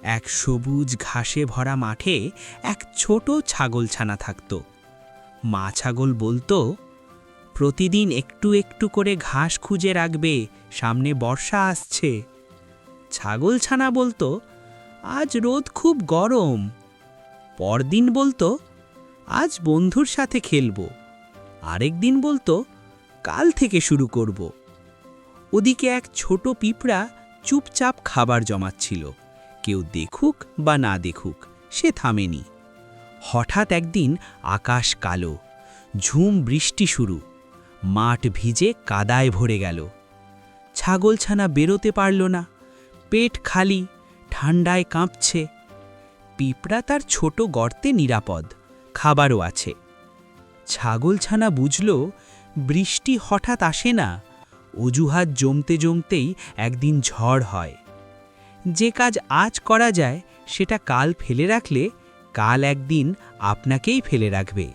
এক সবুজ ঘাসে ভরা মাঠে এক ছোট ছাগলছানা থাকত। মা ছাগল বলতো, প্রতিদিন একটু একটু করে ঘাস খুঁজে রাখবে, সামনে বর্ষা আসছে। ছাগলছানা বলতো, আজ রোদ খুব গরম। পরদিন বলতো, আজ বন্ধুর সাথে খেলবো। আরেক দিন বলতো, কাল থেকে শুরু করব। ওদিকে এক ছোট পিঁপড়া চুপচাপ খাবার জমাচ্ছিল। কেউ দেখুক বা না দেখুক, সে থামেনি। হঠাৎ একদিন আকাশ কালো, ঝুম বৃষ্টি শুরু, মাঠ ভিজে কাদায় ভরে গেল। ছাগলছানা বেরোতে পারল না, পেট খালি, ঠান্ডায় কাঁপছে। পিঁপড়া তার ছোট গর্তে নিরাপদ, খাবারও আছে। ছাগলছানা বুঝল, বৃষ্টি হঠাৎ আসে না, অজুহাত জমতে জমতেই একদিন ঝড় হয়। যে কাজ আজ করা যায় সেটা কাল ফেলে রাখলে কাল একদিন আপনাকেই ফেলে রাখবে।